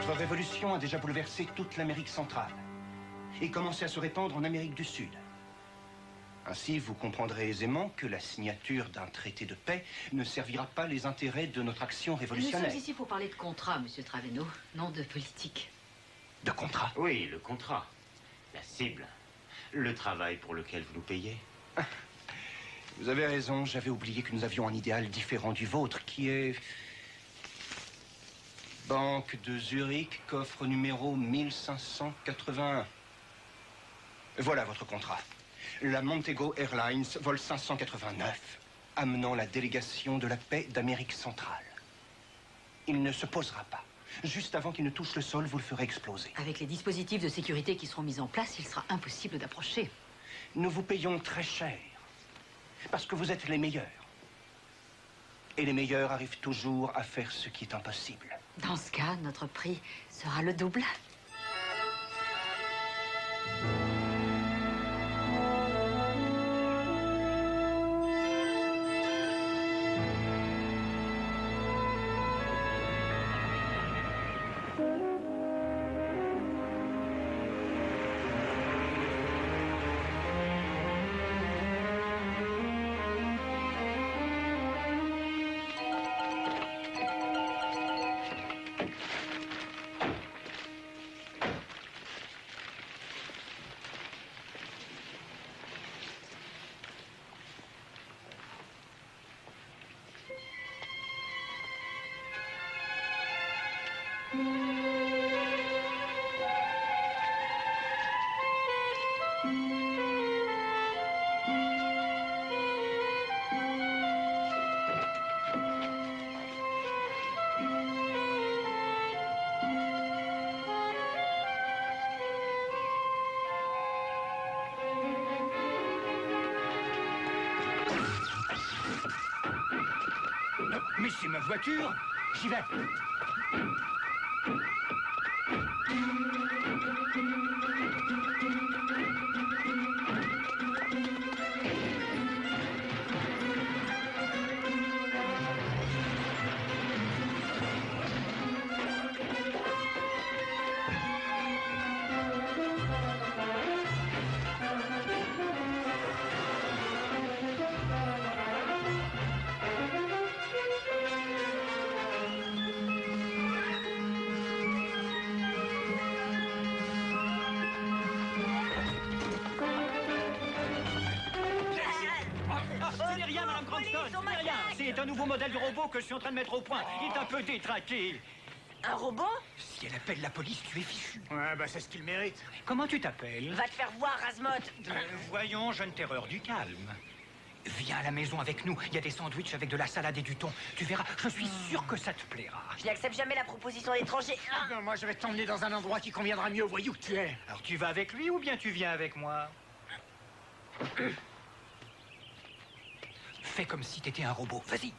Notre révolution a déjà bouleversé toute l'Amérique centrale et commencé à se répandre en Amérique du Sud. Ainsi, vous comprendrez aisément que la signature d'un traité de paix ne servira pas les intérêts de notre action révolutionnaire. Nous sommes ici pour parler de contrat, monsieur Traveno, non de politique. De contrat? Oui, le contrat. La cible. Le travail pour lequel vous nous payez. Vous avez raison, j'avais oublié que nous avions un idéal différent du vôtre, qui est... Banque de Zurich, coffre numéro 1581. Voilà votre contrat. La Montego Airlines, vol 589, amenant la délégation de la paix d'Amérique centrale. Il ne se posera pas. Juste avant qu'il ne touche le sol, vous le ferez exploser. Avec les dispositifs de sécurité qui seront mis en place, il sera impossible d'approcher. Nous vous payons très cher, parce que vous êtes les meilleurs. Et les meilleurs arrivent toujours à faire ce qui est impossible. Dans ce cas, notre prix sera le double. Mais c'est ma voiture! J'y vais! C'est un nouveau modèle de robot que je suis en train de mettre au point. Il est un peu détraqué. Un robot? Si elle appelle la police, tu es fichu. Ouais, bah c'est ce qu'il mérite. Comment tu t'appelles? Va te faire voir, Razmot. Voyons, jeune terreur du calme. Viens à la maison avec nous. Il y a des sandwichs avec de la salade et du thon. Tu verras, je suis sûr que ça te plaira. Je n'accepte jamais la proposition d'étranger. Moi, je vais t'emmener dans un endroit qui conviendra mieux au voyou que tu es. Alors tu vas avec lui ou bien tu viens avec moi? Fais comme si t'étais un robot. Vas-y.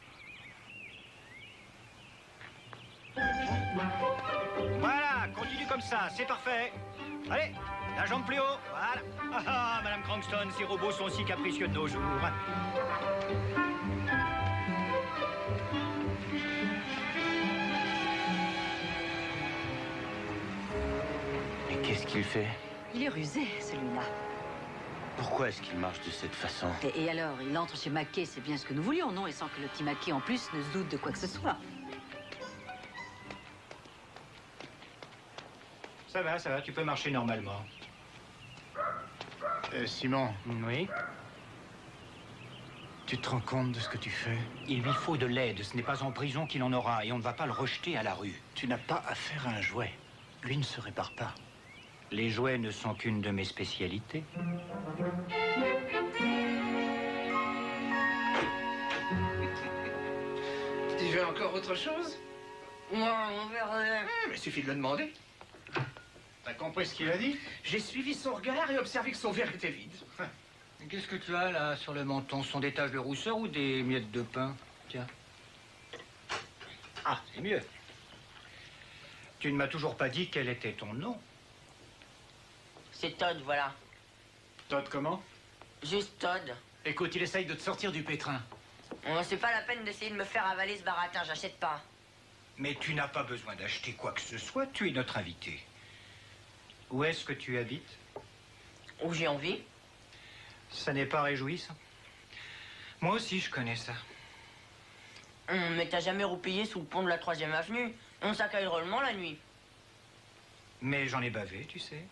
Voilà, continue comme ça, c'est parfait. Allez, la jambe plus haut, voilà. Ah, Madame Cranston, ces robots sont si capricieux de nos jours. Mais qu'est-ce qu'il fait? Il est rusé, celui-là. Pourquoi est-ce qu'il marche de cette façon? Et alors, il entre chez Mackay, c'est bien ce que nous voulions, non? Et sans que le petit Mackay, en plus, ne se doute de quoi que ce soit. Ça va, tu peux marcher normalement. Simon, Oui? tu te rends compte de ce que tu fais? Il lui faut de l'aide, ce n'est pas en prison qu'il en aura, et on ne va pas le rejeter à la rue. Tu n'as pas affaire à un jouet. Lui ne se répare pas. Les jouets ne sont qu'une de mes spécialités. Tu veux encore autre chose? Moi, on verra. Mais suffit de le demander. T'as compris ce qu'il a dit? J'ai suivi son regard et observé que son verre était vide. Qu'est-ce que tu as là sur le menton? Ce sont des taches de rousseur ou des miettes de pain? Tiens. Ah, c'est mieux. Tu ne m'as toujours pas dit quel était ton nom. C'est Todd, voilà. Todd comment? Juste Todd. Écoute, il essaye de te sortir du pétrin. C'est pas la peine d'essayer de me faire avaler ce baratin, j'achète pas. Mais tu n'as pas besoin d'acheter quoi que ce soit, tu es notre invité. Où est-ce que tu habites? Où j'ai envie. Ça n'est pas réjouissant. Moi aussi, je connais ça. Mais t'as jamais roupillé sous le pont de la 3e avenue. On s'accueille drôlement la nuit. Mais j'en ai bavé, tu sais.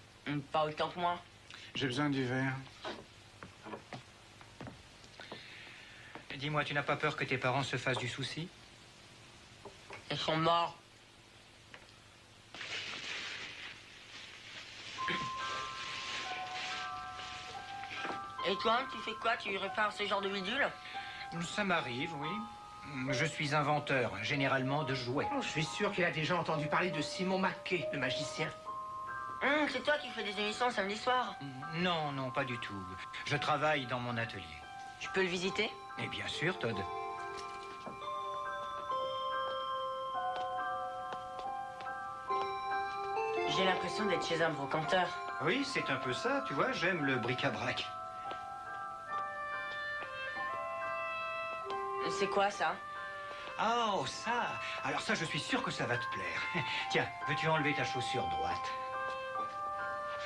Pas autant que moi. J'ai besoin du verre. Dis-moi, tu n'as pas peur que tes parents se fassent du souci? Ils sont morts. Et toi, tu fais quoi? Tu répares ce genre de bidule? Ça m'arrive, oui. Je suis inventeur, généralement de jouets. Oh, je suis sûr qu'il a déjà entendu parler de Simon Mackay, le magicien. C'est toi qui fais des émissions samedi soir? Non, non, pas du tout. Je travaille dans mon atelier. Je peux le visiter? Et bien sûr, Todd. J'ai l'impression d'être chez un brocanteur. Oui, c'est un peu ça, tu vois, j'aime le bric-à-brac. C'est quoi ça? Oh, ça! Alors ça, je suis sûr que ça va te plaire. Tiens, veux-tu enlever ta chaussure droite?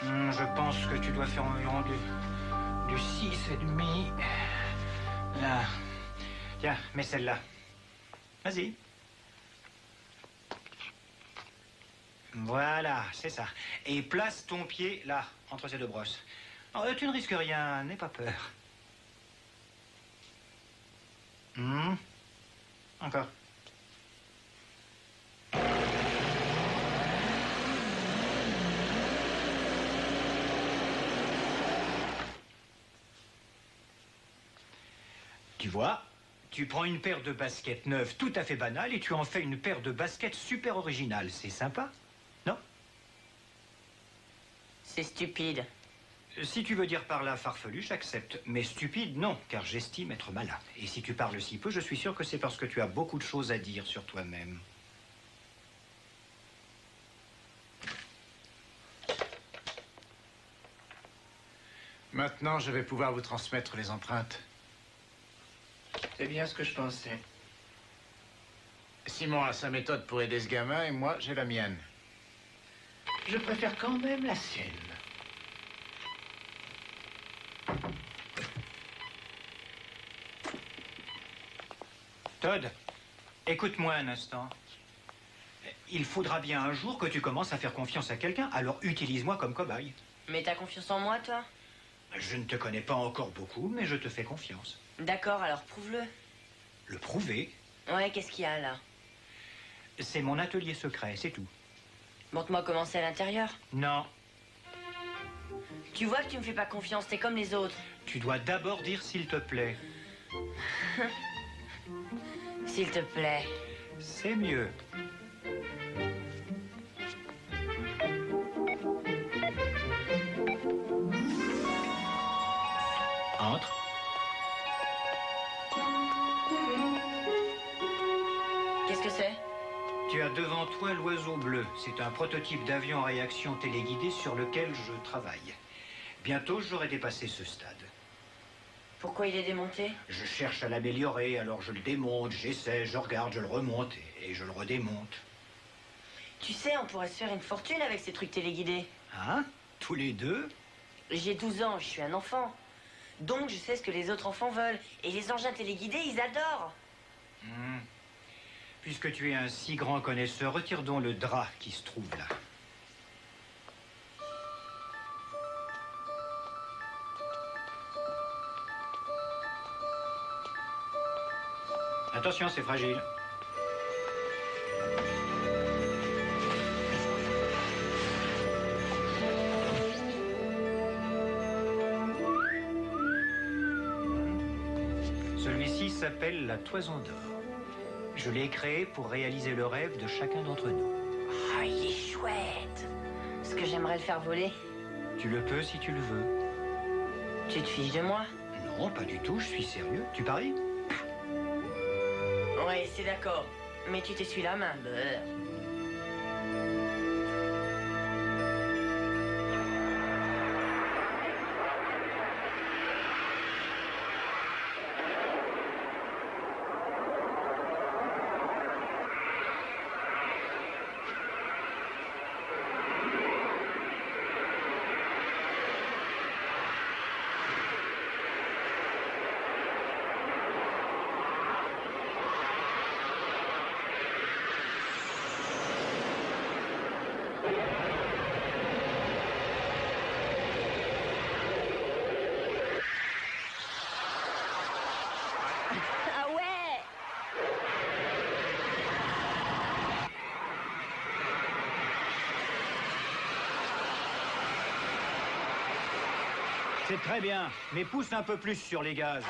Je pense que tu dois faire environ du 6,5. Là. Tiens, mets celle-là. Vas-y. Voilà, c'est ça. Et place ton pied là, entre ces deux brosses. Oh, tu ne risques rien, n'aie pas peur. Encore. Tu vois, tu prends une paire de baskets neuves tout à fait banales et tu en fais une paire de baskets super originale. C'est sympa, non? C'est stupide. Si tu veux dire par là farfelu, j'accepte. Mais stupide, non, car j'estime être malin. Et si tu parles si peu, je suis sûr que c'est parce que tu as beaucoup de choses à dire sur toi-même. Maintenant, je vais pouvoir vous transmettre les empreintes. C'est bien ce que je pensais. Simon a sa méthode pour aider ce gamin et moi, j'ai la mienne. Je préfère quand même la sienne. Todd, écoute-moi un instant. Il faudra bien un jour que tu commences à faire confiance à quelqu'un, alors utilise-moi comme cobaye. Mais t'as confiance en moi, toi? Je ne te connais pas encore beaucoup, mais je te fais confiance. D'accord, alors prouve-le. Le prouver, Ouais, qu'est-ce qu'il y a là? c'est mon atelier secret, c'est tout. Montre-moi comment c'est à l'intérieur. Non, Tu vois que tu me fais pas confiance, t'es comme les autres. tu dois d'abord dire s'il te plaît. S'il te plaît. C'est mieux. Entre. Qu'est-ce que c'est? Tu as devant toi l'oiseau bleu. C'est un prototype d'avion à réaction téléguidée sur lequel je travaille. Bientôt, j'aurai dépassé ce stade. Pourquoi il est démonté? Je cherche à l'améliorer, alors je le démonte, j'essaie, je regarde, je le remonte et je le redémonte. Tu sais, on pourrait se faire une fortune avec ces trucs téléguidés. Hein? Tous les deux? J'ai 12 ans, je suis un enfant. Donc je sais ce que les autres enfants veulent. Et les engins téléguidés, ils adorent. Puisque tu es un si grand connaisseur, retire donc le drap qui se trouve là. Attention, c'est fragile. Celui-ci s'appelle la Toison d'Or. Je l'ai créé pour réaliser le rêve de chacun d'entre nous. Ah, il est chouette. Est-ce que j'aimerais le faire voler? Tu le peux si tu le veux. Tu te fiches de moi? Non, pas du tout, je suis sérieux. Tu paries? Ouais, c'est d'accord. Mais tu t'essuies la main, beurre. C'est très bien, mais pousse un peu plus sur les gaz.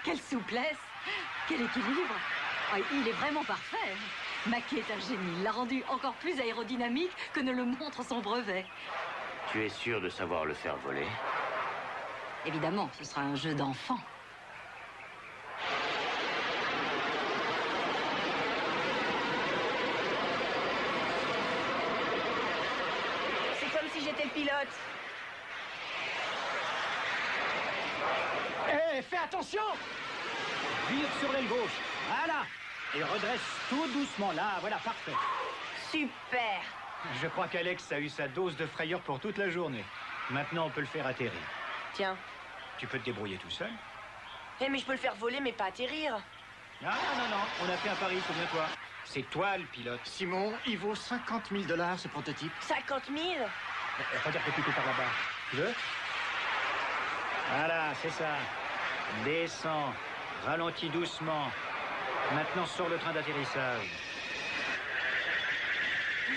Quelle souplesse! Quel équilibre! Ah, il est vraiment parfait. Mackay est un génie. Il l'a rendu encore plus aérodynamique que ne le montre son brevet. Tu es sûr de savoir le faire voler? Évidemment, ce sera un jeu d'enfant. C'est comme si j'étais le pilote. Hé, fais attention! Vire sur l'aile gauche. Voilà. Et redresse tout doucement. Là, voilà, parfait. Super. Je crois qu'Alex a eu sa dose de frayeur pour toute la journée. Maintenant, on peut le faire atterrir. Tiens. Tu peux te débrouiller tout seul? Eh, mais je peux le faire voler, mais pas atterrir. Non, non, non, on a fait un pari, souviens-toi. C'est toi le pilote. Simon, il vaut 50 000 $ ce prototype. 50 000? Regarde plutôt par là-bas. Tu veux? Voilà, c'est ça. Descends. Ralentis doucement. Maintenant, sur le train d'atterrissage.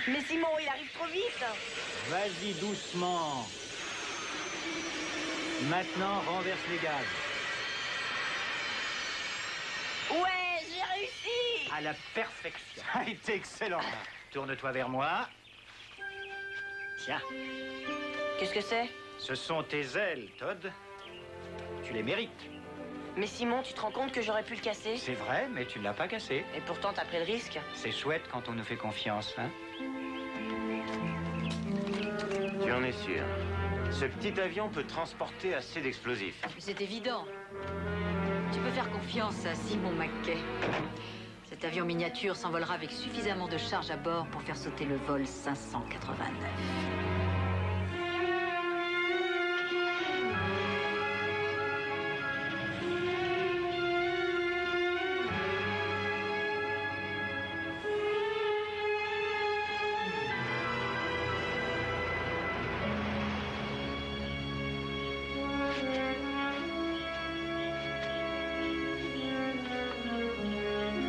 Mais Simon, il arrive trop vite. Vas-y doucement. Maintenant, renverse les gaz. Ouais, j'ai réussi. À la perfection. Ça a été excellent. Tourne-toi vers moi. Tiens, Qu'est-ce que c'est? ce sont tes ailes, Todd. Tu les mérites. Mais Simon, tu te rends compte que j'aurais pu le casser? C'est vrai, mais tu ne l'as pas cassé. Et pourtant, t'as pris le risque. C'est chouette quand on nous fait confiance, hein? Tu en es sûr? Ce petit avion peut transporter assez d'explosifs. C'est évident. Tu peux faire confiance à Simon Mackay. Cet avion miniature s'envolera avec suffisamment de charge à bord pour faire sauter le vol 589.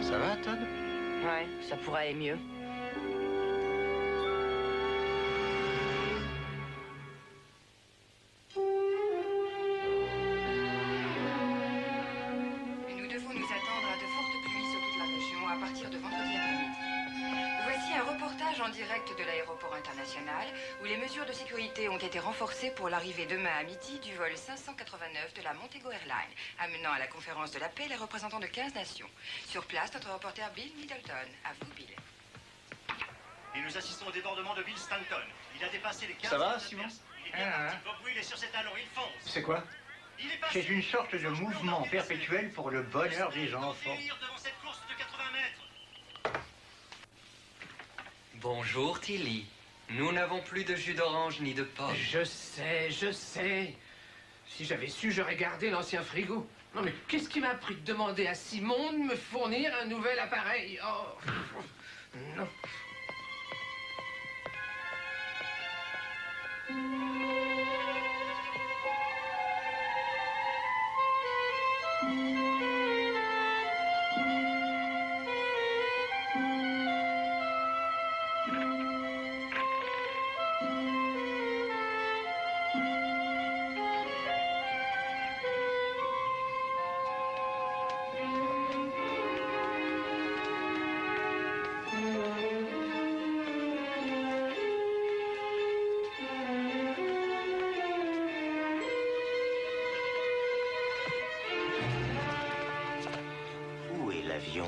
Ça va, Todd? Ouais, ça pourrait aller mieux. Nous devons nous attendre à de fortes pluies sur toute la région à partir de vendredi après-midi. Voici un reportage en direct de l'aéroport international où les mesures de sécurité ont été renforcées pour l'arrivée demain à midi du vol 589 de la Montego Airlines, amenant à la conférence de la paix les représentants de 15 nations. Sur place, notre reporter Bill Middleton. À vous, Bill. Et nous assistons au débordement de Bill Stanton. Il a dépassé les 15 Ça va, de Simon? personnes. Il est bien parti. Bob Will est sur cet talon, il fonce. C'est quoi? Il est passé. C'est une sorte de mouvement perpétuel pour le bonheur des enfants. Délire devant cette course de 80 mètres. Bonjour, Tilly. Nous n'avons plus de jus d'orange ni de pomme. Je sais, je sais. Si j'avais su, j'aurais gardé l'ancien frigo. Non mais qu'est-ce qui m'a pris de demander à Simon de me fournir un nouvel appareil? Oh, non. Où est l'avion?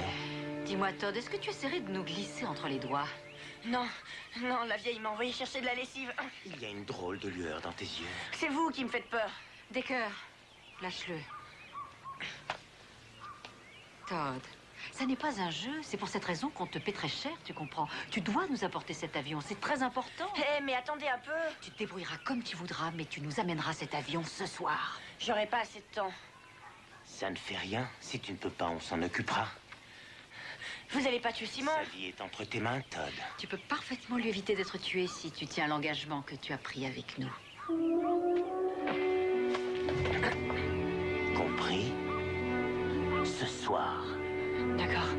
Dis-moi, Todd, est-ce que tu essaierais de nous glisser entre les doigts? Non, non, la vieille m'a envoyé chercher de la lessive. Il y a une drôle de lueur dans tes yeux. C'est vous qui me faites peur. Decker, lâche-le. Todd, ça n'est pas un jeu. C'est pour cette raison qu'on te paie très cher, tu comprends. Tu dois nous apporter cet avion, c'est très important. Eh, mais attendez un peu. Tu te débrouilleras comme tu voudras, mais tu nous amèneras cet avion ce soir. J'aurai pas assez de temps. Ça ne fait rien. Si tu ne peux pas, on s'en occupera. Vous allez pas tuer Simon? Sa vie est entre tes mains, Todd. Tu peux parfaitement lui éviter d'être tué si tu tiens l'engagement que tu as pris avec nous. Compris? Ce soir. D'accord.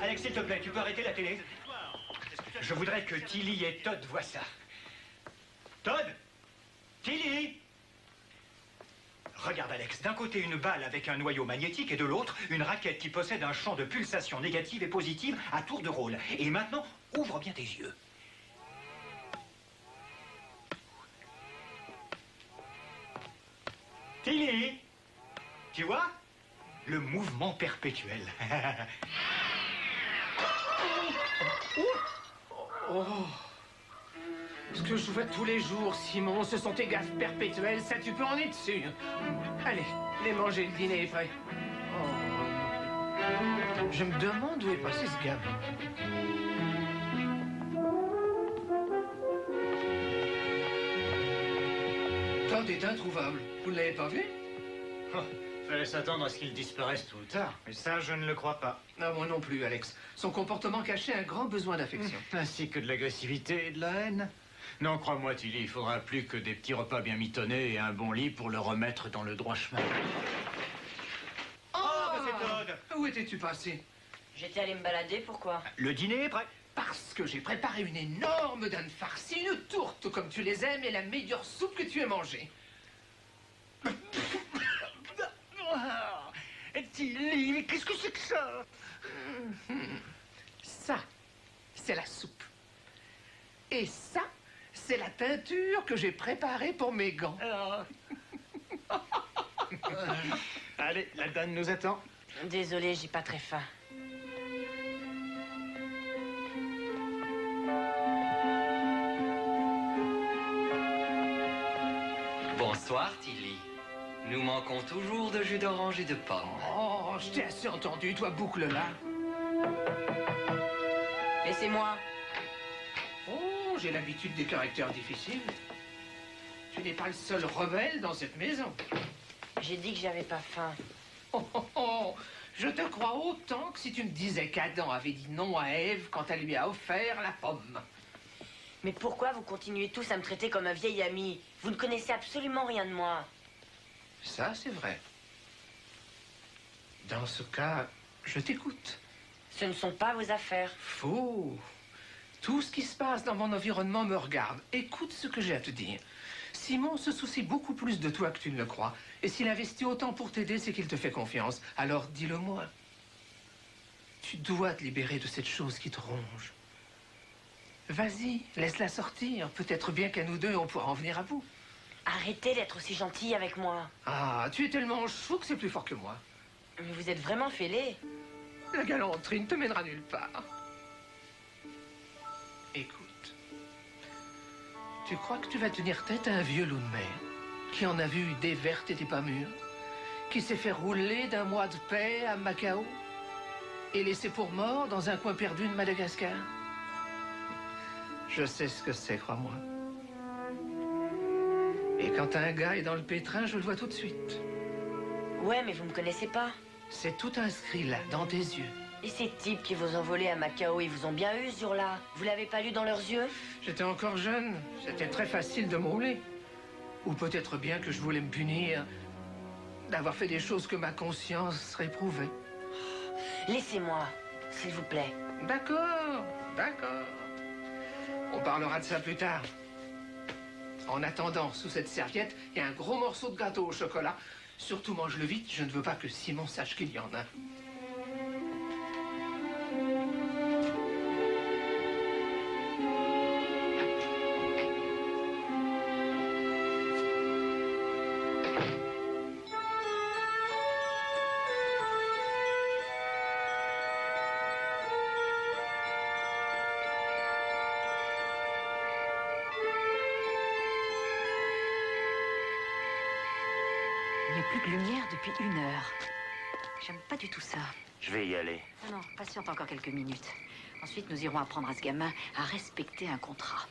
Alex, s'il te plaît, tu peux arrêter la télé? Je voudrais que Tilly et Todd voient ça. Todd? Tilly? Regarde, Alex, d'un côté une balle avec un noyau magnétique et de l'autre une raquette qui possède un champ de pulsation négative et positive à tour de rôle. Et maintenant, ouvre bien tes yeux. Tilly? Tu vois? Le mouvement perpétuel. Oh. Ce que je vois tous les jours, Simon, ce sont tes gaffes perpétuelles, ça tu peux en être sûr. Allez, les manger, le dîner est prêt. Oh. Je me demande où est passé ce gamin. Todd est introuvable. Vous ne l'avez pas vu? Fallait s'attendre à ce qu'il disparaisse tôt ou tard. Mais ça, je ne le crois pas. Non, moi non plus, Alex. Son comportement cachait un grand besoin d'affection. Ainsi que de l'agressivité et de la haine. Non, crois-moi, Tilly, il faudra plus que des petits repas bien mitonnés et un bon lit pour le remettre dans le droit chemin. Oh, c'est Todd. Où étais-tu passé? J'étais allé me balader, pourquoi? Le dîner est prêt. Parce que j'ai préparé une énorme dinde farcie, une tourte comme tu les aimes et la meilleure soupe que tu aies mangée. Tilly, mais qu'est-ce que c'est que ça? Ça, c'est la soupe. Et ça, c'est la teinture que j'ai préparée pour mes gants. Allez, la dame nous attend. Désolée, j'ai pas très faim. Bonsoir, Tilly. Nous manquons toujours de jus d'orange et de pomme. Oh, je t'ai assez entendu, toi, boucle-là. Laissez-moi. Oh, j'ai l'habitude des caractères difficiles. Tu n'es pas le seul rebelle dans cette maison. J'ai dit que j'avais pas faim. Oh, oh, oh. Je te crois autant que si tu me disais qu'Adam avait dit non à Ève quand elle lui a offert la pomme. Mais pourquoi vous continuez tous à me traiter comme un vieil ami? Vous ne connaissez absolument rien de moi. Ça, c'est vrai. Dans ce cas, je t'écoute. Ce ne sont pas vos affaires. Faux. Tout ce qui se passe dans mon environnement me regarde. Écoute ce que j'ai à te dire. Simon se soucie beaucoup plus de toi que tu ne le crois. Et s'il investit autant pour t'aider, c'est qu'il te fait confiance. Alors dis-le-moi. Tu dois te libérer de cette chose qui te ronge. Vas-y, laisse-la sortir. Peut-être bien qu'à nous deux, on pourra en venir à bout. Arrêtez d'être aussi gentil avec moi. Ah, tu es tellement chou que c'est plus fort que moi. Mais vous êtes vraiment fêlé. La galanterie ne te mènera nulle part. Écoute. Tu crois que tu vas tenir tête à un vieux loup de mer qui en a vu des vertes et des pas mûres, qui s'est fait rouler d'un mois de paix à Macao et laissé pour mort dans un coin perdu de Madagascar? Je sais ce que c'est, crois-moi. Et quand un gars est dans le pétrin, je le vois tout de suite. Ouais, mais vous me connaissez pas. C'est tout inscrit là, dans tes yeux. Et ces types qui vous ont volé à Macao, ils vous ont bien eu ce jour-là. Vous l'avez pas lu dans leurs yeux? J'étais encore jeune. C'était très facile de me rouler. Ou peut-être bien que je voulais me punir d'avoir fait des choses que ma conscience réprouvait. Laissez-moi, s'il vous plaît. D'accord, d'accord. On parlera de ça plus tard. En attendant, sous cette serviette, il y a un gros morceau de gâteau au chocolat. Surtout mange-le vite, je ne veux pas que Simon sache qu'il y en a. Il n'y a plus de lumière depuis 1 heure. J'aime pas du tout ça. Je vais y aller. Non, non, patiente encore quelques minutes. Ensuite, nous irons apprendre à ce gamin à respecter un contrat.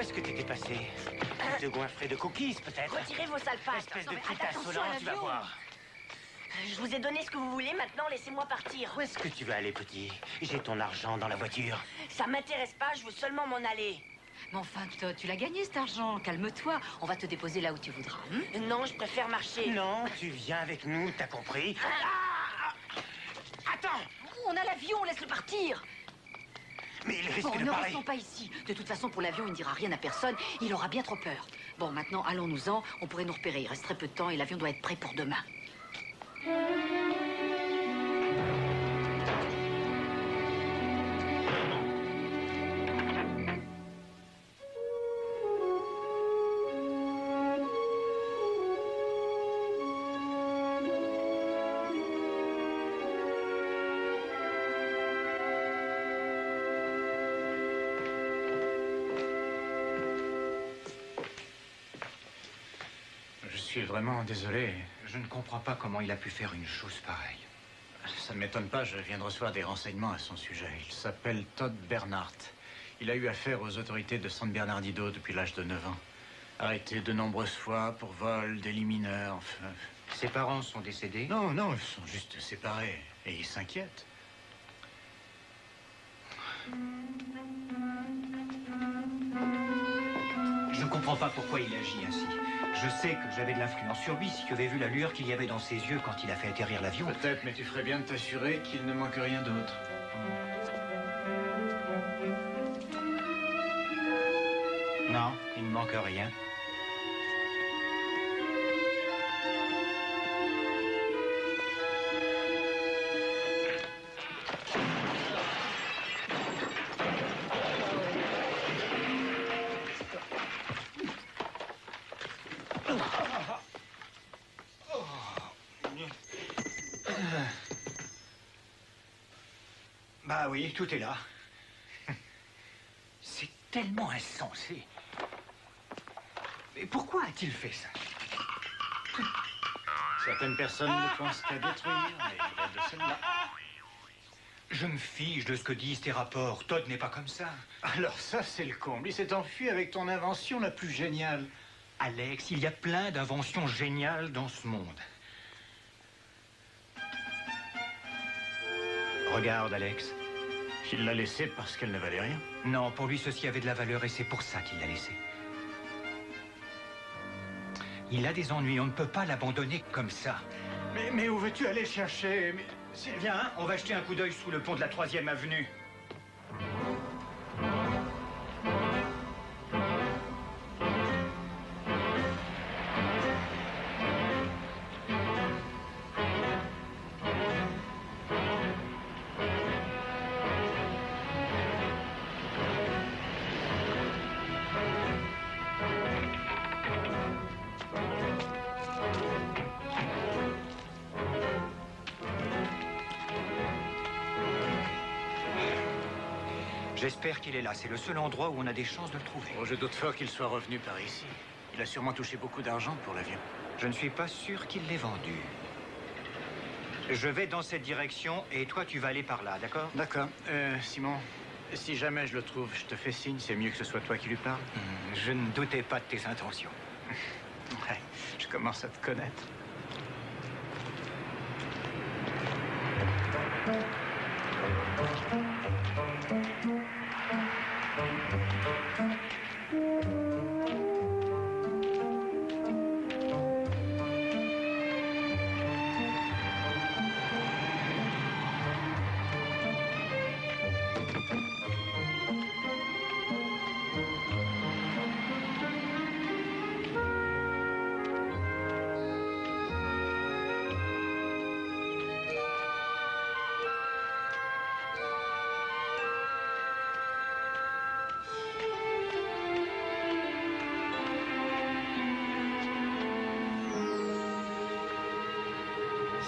est-ce que t'étais passé? Tu te goinfrais de cookies, peut-être? Retirez vos sales pattes. Espèce Non, de mais petite attention insolent, à tu vas l'avion. voir. Je vous ai donné ce que vous voulez, maintenant laissez-moi partir. Où est-ce que tu vas aller, petit? J'ai ton argent dans la voiture. Ça m'intéresse pas, je veux seulement m'en aller. Mais enfin, Todd, tu l'as gagné cet argent. Calme-toi. On va te déposer là où tu voudras. Non, je préfère marcher. Non, tu viens avec nous, t'as compris? Attends! On a l'avion, laisse-le partir. Mais il risque Bon, de ne parler. restons pas ici. De toute façon, pour l'avion, il ne dira rien à personne. Il aura bien trop peur. Bon, maintenant, allons-nous-en. On pourrait nous repérer. Il reste très peu de temps et l'avion doit être prêt pour demain. Je suis vraiment désolé. Je ne comprends pas comment il a pu faire une chose pareille. Ça ne m'étonne pas, je viens de recevoir des renseignements à son sujet. Il s'appelle Todd Bernhardt. Il a eu affaire aux autorités de San Bernardino depuis l'âge de 9 ans. Arrêté de nombreuses fois pour vol, délit mineur, enfin... Ses parents sont décédés? Non, non, ils sont juste séparés. Et ils s'inquiètent. Je ne comprends pas pourquoi il agit ainsi. Je sais que j'avais de l'influence sur lui si tu avais vu la lueur qu'il y avait dans ses yeux quand il a fait atterrir l'avion. Peut-être, mais tu ferais bien de t'assurer qu'il ne manque rien d'autre. Non, il ne manque rien. Bah oui, tout est là. C'est tellement insensé. Mais pourquoi a-t-il fait ça? Certaines personnes ne pensent qu'à détruire, mais il a de celles-là. Je me fiche de ce que disent tes rapports. Todd n'est pas comme ça. Alors ça, c'est le comble. Il s'est enfui avec ton invention la plus géniale. Alex, il y a plein d'inventions géniales dans ce monde. Regarde, Alex. Il l'a laissée parce qu'elle ne valait rien. Non, pour lui, ceci avait de la valeur et c'est pour ça qu'il l'a laissée. Il a des ennuis, on ne peut pas l'abandonner comme ça. Mais où veux-tu aller le chercher? Viens, hein, on va jeter un coup d'œil sous le pont de la 3e avenue. J'espère qu'il est là. C'est le seul endroit où on a des chances de le trouver. Oh, je doute fort qu'il soit revenu par ici. Il a sûrement touché beaucoup d'argent pour l'avion. Je ne suis pas sûr qu'il l'ait vendu. Je vais dans cette direction et toi, tu vas aller par là, d'accord? D'accord. Simon, si jamais je le trouve, je te fais signe. C'est mieux que ce soit toi qui lui parle. Je ne doutais pas de tes intentions. Ouais, je commence à te connaître.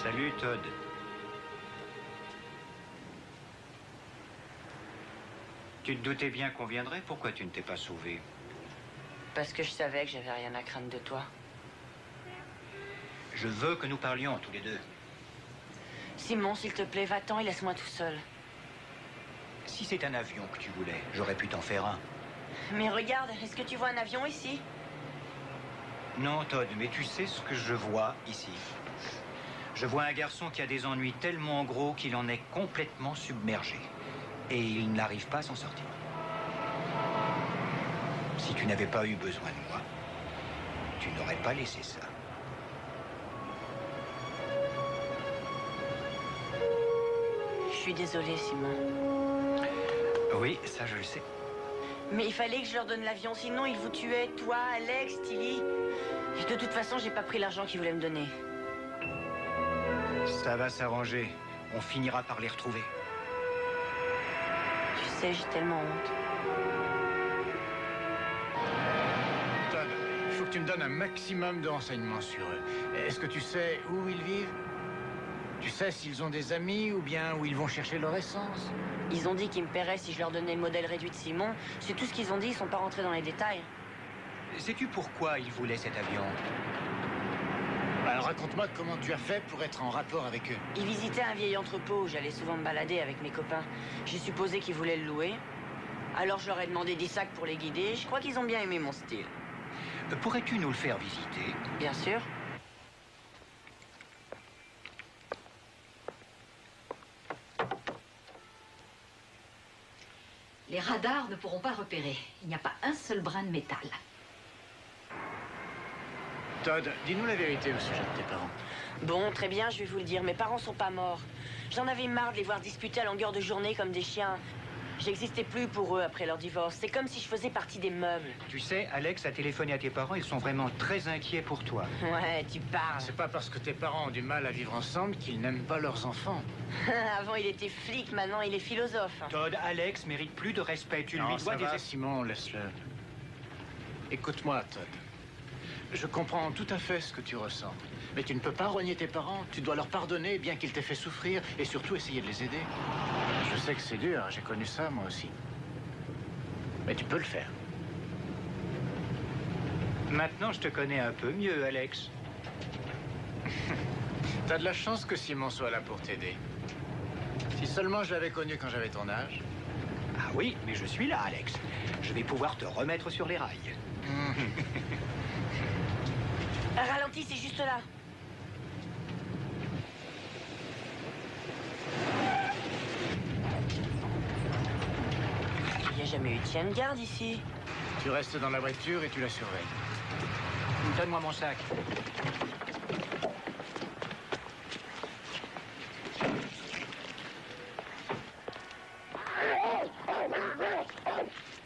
Salut, Todd. Tu te doutais bien qu'on viendrait? Pourquoi tu ne t'es pas sauvé? Parce que je savais que j'avais rien à craindre de toi. Je veux que nous parlions tous les deux. Simon, s'il te plaît, va-t'en et laisse-moi tout seul. Si c'est un avion que tu voulais, j'aurais pu t'en faire un. Mais regarde, est-ce que tu vois un avion ici? Non, Todd, mais tu sais ce que je vois ici? Je vois un garçon qui a des ennuis tellement gros qu'il en est complètement submergé. Et il n'arrive pas à s'en sortir. Si tu n'avais pas eu besoin de moi, tu n'aurais pas laissé ça. Je suis désolée, Simon. Oui, ça je le sais. Mais il fallait que je leur donne l'avion, sinon ils vous tuaient, toi, Alex, Tilly. Et de toute façon, j'ai pas pris l'argent qu'ils voulaient me donner. Ça va s'arranger. On finira par les retrouver. Tu sais, j'ai tellement honte. Todd, il faut que tu me donnes un maximum de renseignements sur eux. Est-ce que tu sais où ils vivent? Tu sais s'ils ont des amis ou bien où ils vont chercher leur essence? Ils ont dit qu'ils me paieraient si je leur donnais le modèle réduit de Simon. C'est tout ce qu'ils ont dit, ils sont pas rentrés dans les détails. Sais-tu pourquoi ils voulaient cet avion? Alors raconte-moi comment tu as fait pour être en rapport avec eux. Ils visitaient un vieil entrepôt où j'allais souvent me balader avec mes copains. J'ai supposé qu'ils voulaient le louer. Alors je leur ai demandé des sacs pour les guider. Je crois qu'ils ont bien aimé mon style. Pourrais-tu nous le faire visiter? Bien sûr. Les radars ne pourront pas le repérer. Il n'y a pas un seul brin de métal. Todd, dis-nous la vérité au sujet de tes parents. Bon, très bien, je vais vous le dire. Mes parents sont pas morts. J'en avais marre de les voir disputer à longueur de journée comme des chiens. J'existais plus pour eux après leur divorce. C'est comme si je faisais partie des meubles. Tu sais, Alex a téléphoné à tes parents. Ils sont vraiment très inquiets pour toi. Ouais, tu parles. C'est pas parce que tes parents ont du mal à vivre ensemble qu'ils n'aiment pas leurs enfants. Avant, il était flic, maintenant, il est philosophe. Todd, Alex mérite plus de respect. Tu Non, lui dois ça des... va, Simon, laisse-le. Écoute-moi, Todd. Je comprends tout à fait ce que tu ressens. Mais tu ne peux pas renier tes parents. Tu dois leur pardonner, bien qu'ils t'aient fait souffrir, et surtout essayer de les aider. Je sais que c'est dur, j'ai connu ça, moi aussi. Mais tu peux le faire. Maintenant, je te connais un peu mieux, Alex. T'as de la chance que Simon soit là pour t'aider. Si seulement je l'avais connu quand j'avais ton âge. Ah oui, mais je suis là, Alex. Je vais pouvoir te remettre sur les rails. Ralentis, c'est juste là. Il n'y a jamais eu de chien de garde ici. Tu restes dans la voiture et tu la surveilles. Donne-moi mon sac.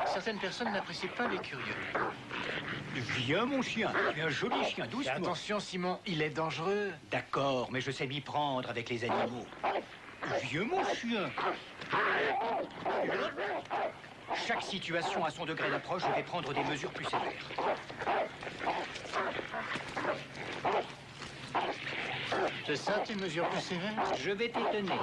Certaines personnes n'apprécient pas les curieux. Viens, mon chien. Tu es un joli chien, doucement. Attention, Simon, il est dangereux. D'accord, mais je sais m'y prendre avec les animaux. Viens, mon chien. Chaque situation a son degré d'approche. Je vais prendre des mesures plus sévères. C'est ça, tes mesures plus sévères? Je vais t'étonner.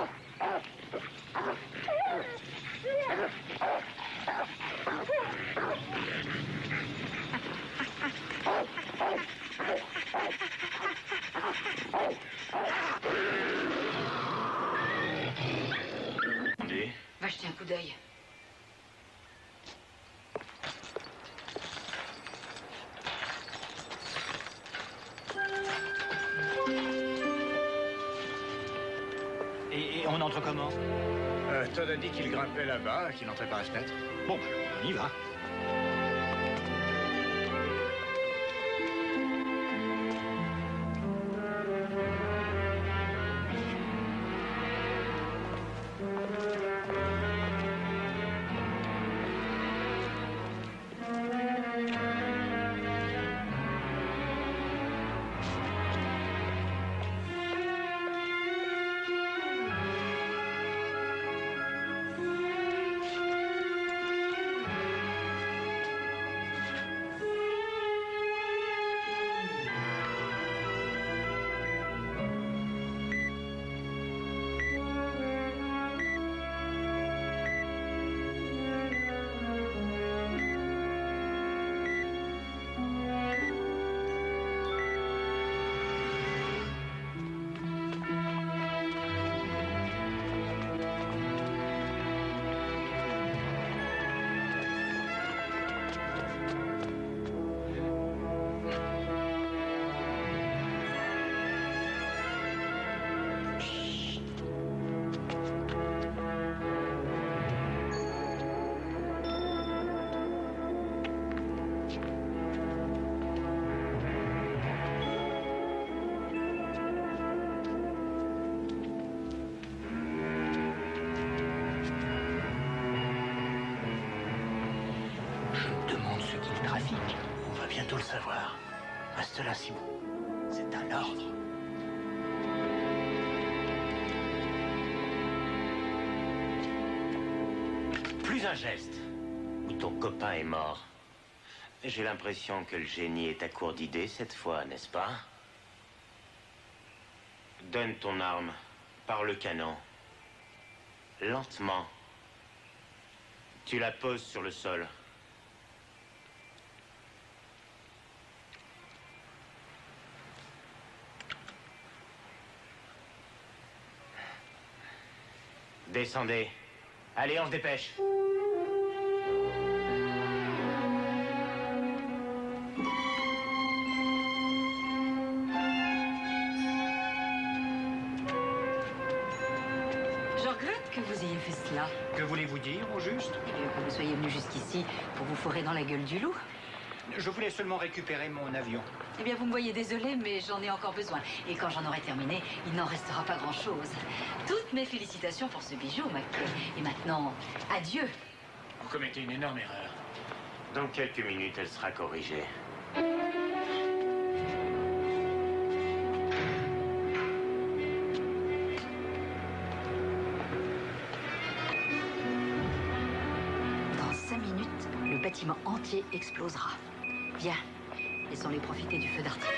Va jeter un coup d'œil. Et on entre comment? Todd a dit qu'il grimpait là-bas, qu'il entrait par la fenêtre. Bon, bah, on y va. tout le savoir. Reste là, Simon. C'est un ordre. Plus un geste, ou ton copain est mort. J'ai l'impression que le génie est à court d'idées cette fois, n'est-ce pas? Donne ton arme par le canon. Lentement. Tu la poses sur le sol. Descendez. Allez, on se dépêche. Je regrette que vous ayez fait cela. Que voulez-vous dire, au juste? Eh bien, que vous soyez venu jusqu'ici pour vous fourrer dans la gueule du loup. Je voulais seulement récupérer mon avion. Eh bien, vous me voyez désolé, mais j'en ai encore besoin. Et quand j'en aurai terminé, il n'en restera pas grand-chose. Toutes mes félicitations pour ce bijou, McKay. Et maintenant, adieu. Vous commettez une énorme erreur. Dans quelques minutes, elle sera corrigée. Dans 5 minutes, le bâtiment entier explosera. Viens, laissons-les profiter du feu d'artifice.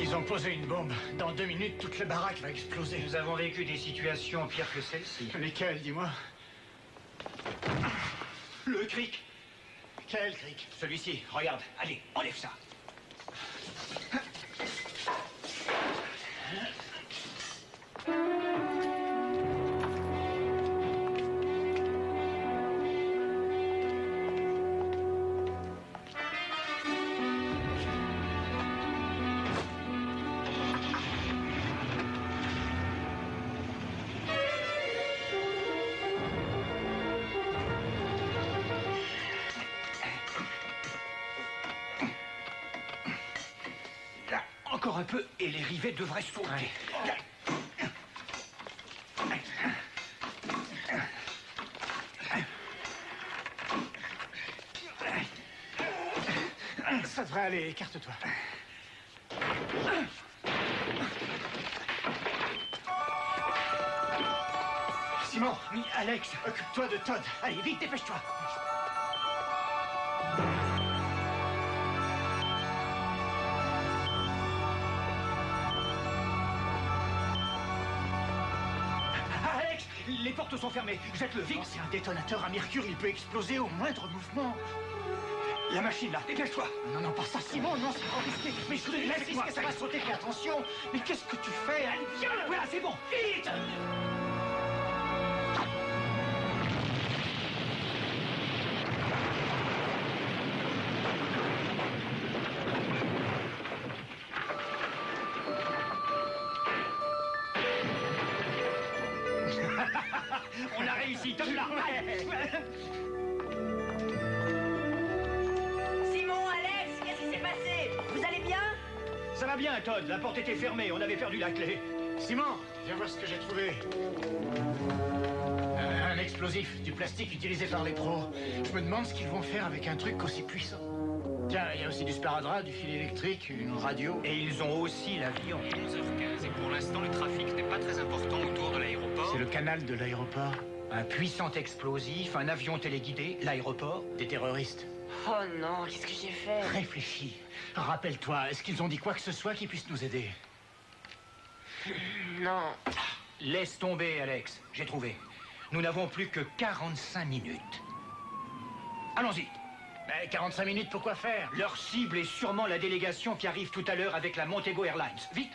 Ils ont posé une bombe. Dans 2 minutes, toute la baraque va exploser. Nous avons vécu des situations pires que celle-ci. Lesquelles, dis-moi? Le cric. Quel cric? Celui-ci, regarde. Allez, enlève ça. Encore un peu et les rivets devraient sauter. Ouais. Ça devrait aller, écarte-toi. Simon, Alex, occupe-toi de Todd. Allez, vite, dépêche-toi. Alex, les portes sont fermées. Jette-le vite. C'est un détonateur à mercure, il peut exploser au moindre mouvement. La machine, là, dépêche-toi. Non, non, pas ça, Simon, non, c'est trop risqué. Mais je te laisse-moi, ça va sauter, fais attention. Mais qu'est-ce que tu fais? Allez, viens. Voilà, c'est bon, vite. On a réussi, donne-la. Simon, Alex, qu'est-ce qui s'est passé? Vous allez bien? Ça va bien, Todd. La porte était fermée. On avait perdu la clé. Simon, viens voir ce que j'ai trouvé. Un explosif, du plastique utilisé par les pros. Je me demande ce qu'ils vont faire avec un truc aussi puissant. Tiens, il y a aussi du sparadrap, du fil électrique, une radio. Et ils ont aussi l'avion. 11h15 et pour l'instant, le trafic n'est pas très important autour de l'aéroport. C'est le canal de l'aéroport. Un puissant explosif, un avion téléguidé, l'aéroport. Des terroristes. Oh non, qu'est-ce que j'ai fait? Réfléchis. Rappelle-toi, est-ce qu'ils ont dit quoi que ce soit qui puisse nous aider? Non. Laisse tomber, Alex. J'ai trouvé. Nous n'avons plus que 45 minutes. Allons-y. Mais 45 minutes, pour quoi faire? Leur cible est sûrement la délégation qui arrive tout à l'heure avec la Montego Airlines. Vite!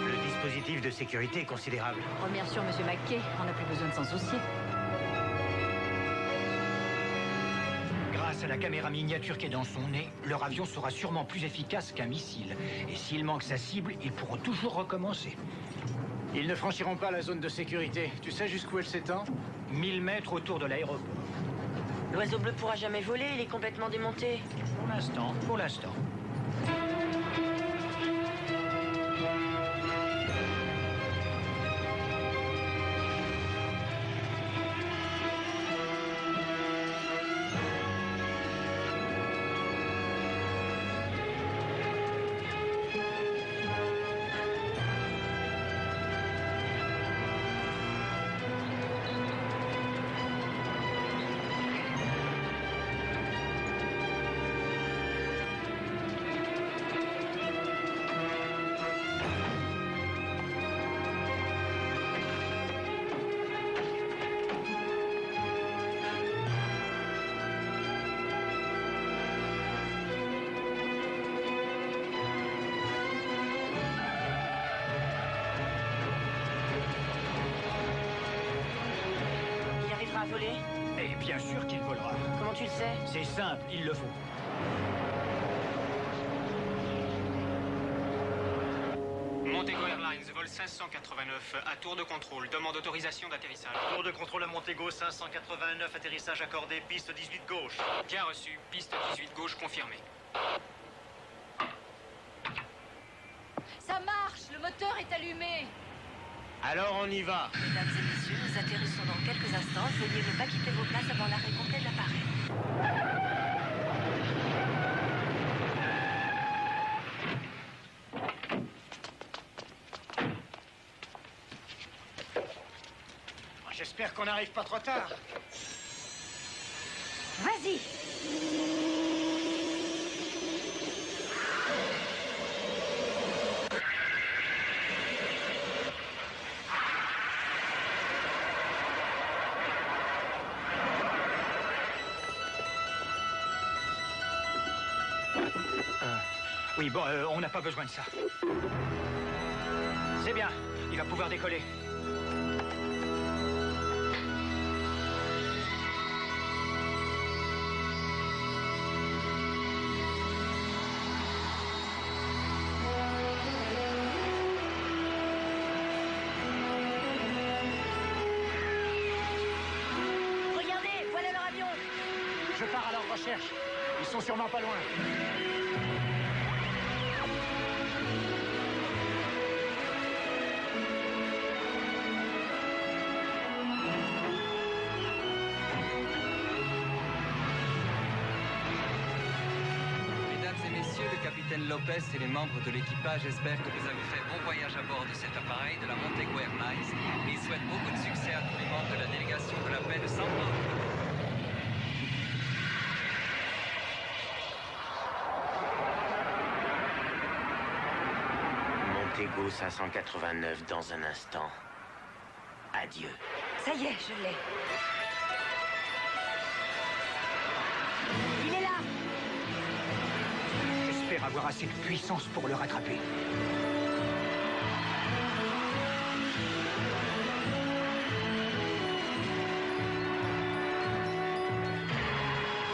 Le dispositif de sécurité est considérable. Remercions M. McKay, on n'a plus besoin de s'en soucier. Grâce à la caméra miniature qui est dans son nez, leur avion sera sûrement plus efficace qu'un missile. Et s'il manque sa cible, ils pourront toujours recommencer. Ils ne franchiront pas la zone de sécurité. Tu sais jusqu'où elle s'étend? 1000 mètres autour de l'aéroport. L'oiseau bleu pourra jamais voler, il est complètement démonté. Pour l'instant, pour l'instant. À voler? Et bien sûr qu'il volera. Comment tu le sais? C'est simple, il le faut. Montego Airlines, vol 589, à tour de contrôle, demande autorisation d'atterrissage. Tour de contrôle à Montego, 589, atterrissage accordé, piste 18 gauche. Bien reçu, piste 18 gauche confirmée. Ça marche, le moteur est allumé. Alors on y va. Mesdames et messieurs, nous atterrissons dans quelques instants. Veuillez ne pas quitter vos places avant l'arrêt complet de l'appareil. J'espère qu'on n'arrive pas trop tard. Vas-y. Oui, bon, on n'a pas besoin de ça. C'est bien, il va pouvoir décoller. Regardez, voilà leur avion. Je pars à leur recherche. Ils sont sûrement pas loin. Capitaine Lopez et les membres de l'équipage espèrent que vous avez fait bon voyage à bord de cet appareil de la Montego Airlines et ils souhaitent beaucoup de succès à tous les membres de la délégation de la paix de San Juan. Montego 589 dans un instant. Adieu. Ça y est, je l'ai. Il est là. J'espère avoir assez de puissance pour le rattraper.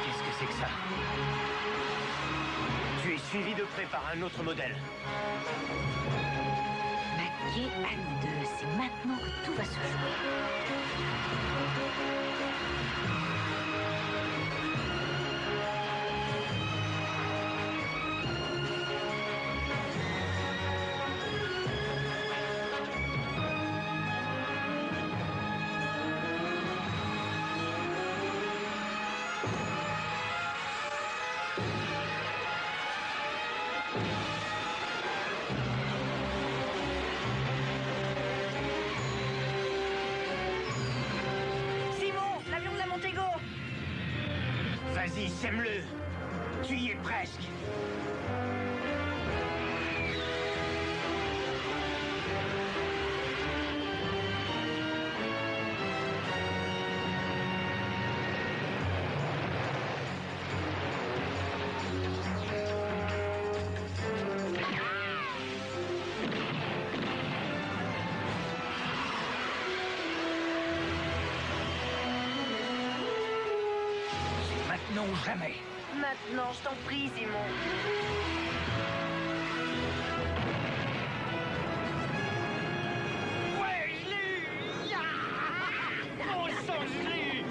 Qu'est-ce que c'est que ça? Tu es suivi de près par un autre modèle. Maquet à nous deux, c'est maintenant que tout va se jouer. Vas-y, sème-le. Tu y es presque. Maintenant ou jamais. Maintenant, je t'en prie, Simon. Ouais, je l'ai eu. Oh, sang, je l'ai eu.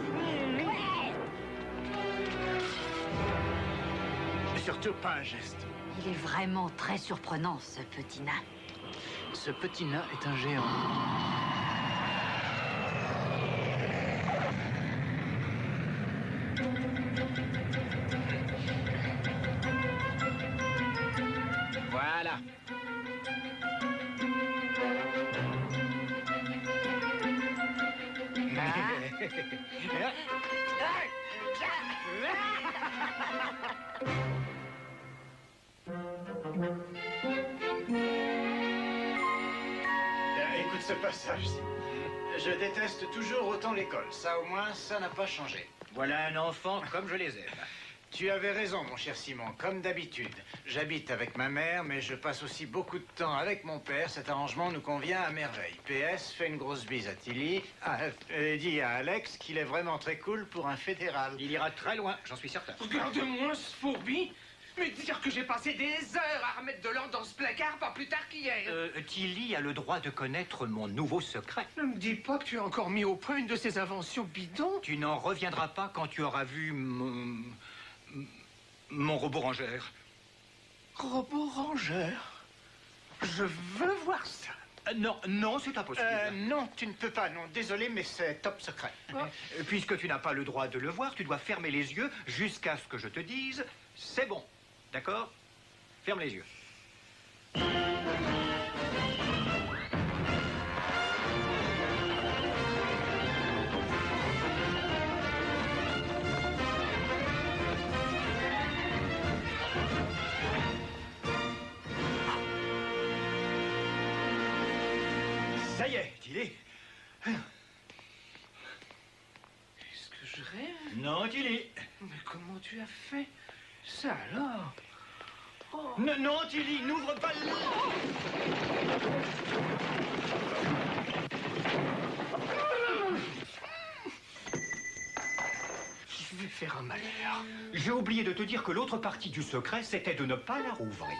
surtout pas un geste. Il est vraiment très surprenant, ce petit nain. Ce petit nain est un géant. Voilà. Écoute ce passage. Je déteste toujours autant l'école. Ça, au moins, ça n'a pas changé. Voilà un enfant comme je les aime. Tu avais raison, mon cher Simon, comme d'habitude. J'habite avec ma mère, mais je passe aussi beaucoup de temps avec mon père. Cet arrangement nous convient à merveille. PS, fais une grosse bise à Tilly. Et dis à Alex qu'il est vraiment très cool pour un fédéral. Il ira très loin, j'en suis certain. Regarde-moi ce fourbi. Mais dire que j'ai passé des heures à remettre de l'ordre dans ce placard pas plus tard qu'hier. Tilly a le droit de connaître mon nouveau secret. Ne me dis pas que tu as encore mis au point une de ces inventions bidons. Tu n'en reviendras pas quand tu auras vu mon robot rangeur. Robot rangeur? Je veux voir ça. Non, c'est impossible. Non, tu ne peux pas, non. Désolé, mais c'est top secret. Puisque tu n'as pas le droit de le voir, tu dois fermer les yeux jusqu'à ce que je te dise « c'est bon ». D'accord? Ferme les yeux. Ça y est, Tilly. Est-ce que je rêve? Non, Tilly. Mais comment tu as fait ça alors? Oh. Non, Tilly, n'ouvre pas le... Je vais faire un malheur. J'ai oublié de te dire que l'autre partie du secret, c'était de ne pas la rouvrir.